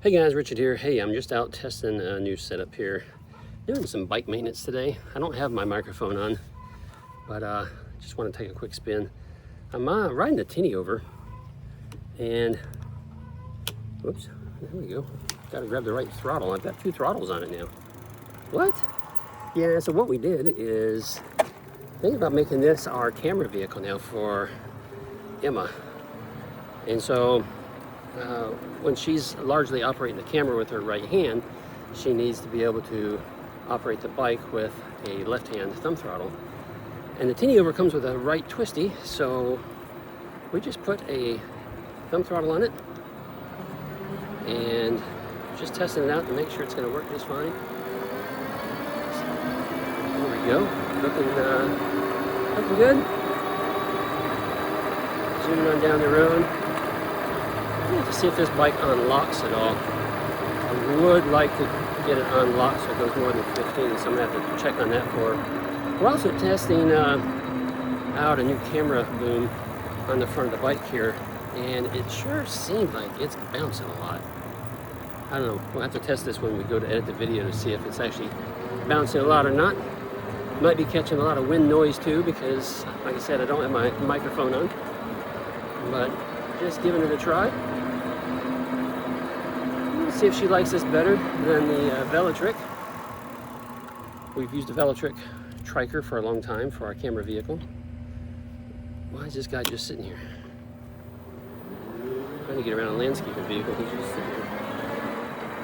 Hey guys, Richard here. Hey, I'm just out testing a new setup here. Doing some bike maintenance today. I don't have my microphone on, but just want to take a quick spin. I'm riding the tinny over, and whoops, there we go. Gotta grab the right throttle. I've got two throttles on it now. What? Yeah, so what we did is think about making this our camera vehicle now for Emma. And so when she's largely operating the camera with her right hand, she needs to be able to operate the bike with a left hand thumb throttle. And the tinny over comes with a right twisty, so we just put a thumb throttle on it and just testing it out to make sure it's going to work just fine. There we go, looking good. Zooming on down the road. To see if this bike unlocks at all. I would like to get it unlocked so it goes more than 15, so I'm going to have to check on that for her. We're also testing out a new camera boom on the front of the bike here, and it sure seems like it's bouncing a lot. I don't know, we'll have to test this when we go to edit the video to see if it's actually bouncing a lot or not. Might be catching a lot of wind noise too, because like I said, I don't have my microphone on, but just giving it a try. See if she likes this better than the Velotric. We've used a Velotric triker for a long time for our camera vehicle. Why is this guy just sitting here? Trying to get around a landscaping vehicle, he's just sitting here.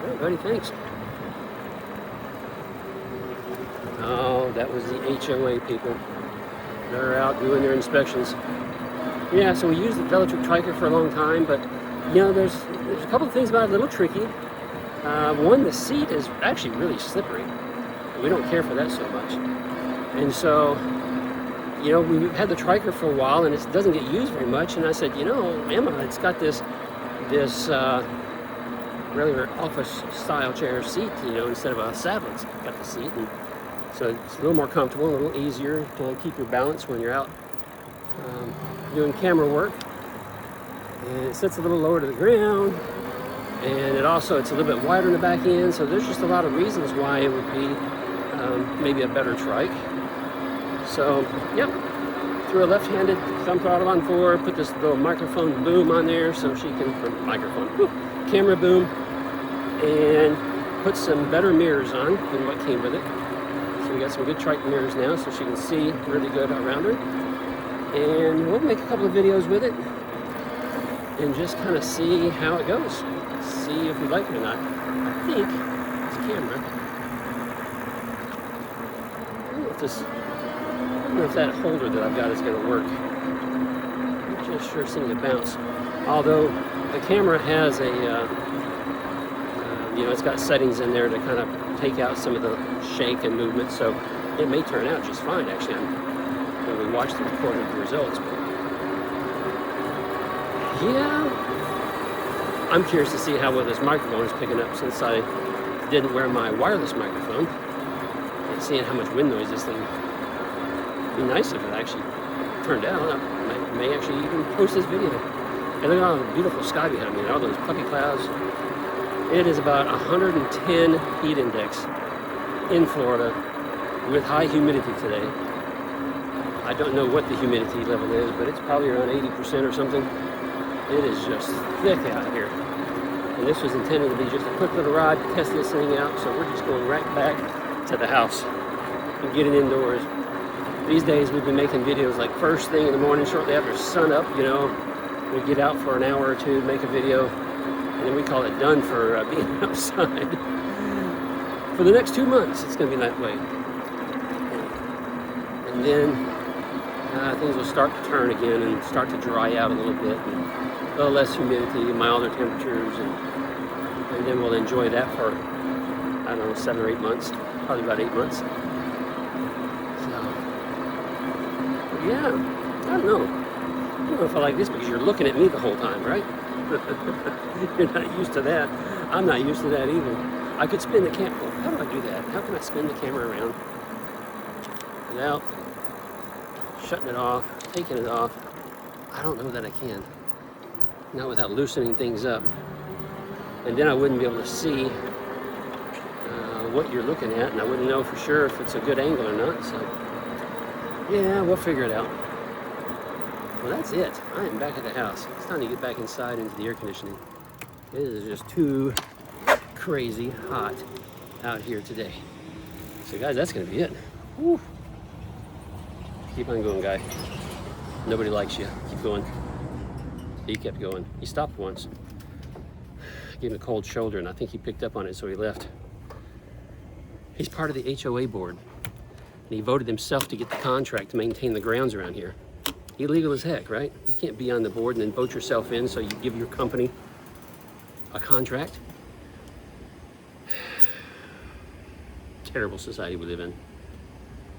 All right, buddy, thanks. Oh, that was the HOA people. They're out doing their inspections. Yeah, so we used the Velotric triker for a long time, but you know, there's a couple of things about it a little tricky. One, the seat is actually really slippery. We don't care for that so much. And so, you know, we've had the triker for a while and it doesn't get used very much. And I said, you know, Emma, it's got this regular office style chair seat, you know, instead of a saddle, it's got the seat. And so it's a little more comfortable, a little easier to keep your balance when you're out doing camera work. And it sits a little lower to the ground, and it's a little bit wider in the back end, so there's just a lot of reasons why it would be maybe a better trike. So, yep, threw a left-handed thumb throttle on for her, put this little microphone boom on there so she can, camera boom, and put some better mirrors on than what came with it. So we got some good trike mirrors now so she can see really good around her. And we'll make a couple of videos with it and just kind of see how it goes. See if we like it or not. I think this camera, I don't know if that holder that I've got is going to work. I'm just sure seeing it bounce. Although the camera has a, you know, it's got settings in there to kind of take out some of the shake and movement, so it may turn out just fine actually when we watch the recording of the results. Yeah, I'm curious to see how well this microphone is picking up since I didn't wear my wireless microphone, and seeing how much wind noise this thing. It'd be nice if it actually turned out. I may actually even post this video. And look at all the beautiful sky behind me, all those puffy clouds. It is about 110 heat index in Florida with high humidity today. I don't know what the humidity level is, but it's probably around 80% or something. It is just thick out here. And this was intended to be just a quick little ride to test this thing out, so we're just going right back to the house and getting indoors. These days we've been making videos like first thing in the morning, shortly after sun up, you know. We get out for an hour or two, make a video, and then we call it done for being outside. For the next 2 months, it's going to be that way. And then things will start to turn again and start to dry out a little bit, and a little less humidity, milder temperatures, and then we'll enjoy that for, I don't know, 7 or 8 months, probably about 8 months. So, yeah, I don't know. I don't know if I like this because you're looking at me the whole time, right? You're not used to that. I'm not used to that either. I could spin the camera. How do I do that? How can I spin the camera around without shutting it off, taking it off? I don't know that I can. Not without loosening things up. and then I wouldn't be able to see what you're looking at, and I wouldn't know for sure if it's a good angle or not. So yeah, we'll figure it out. Well, that's it. I am back at the house. It's time to get back inside into the air conditioning. It is just too crazy hot out here today. So guys, that's gonna be it. Woo. Keep on going, guy. Nobody likes you. Keep going. He kept going. He stopped once. I gave him a cold shoulder, and I think he picked up on it, so he left. He's part of the HOA board, and he voted himself to get the contract to maintain the grounds around here. Illegal as heck, right? You can't be on the board and then vote yourself in so you give your company a contract. Terrible society we live in.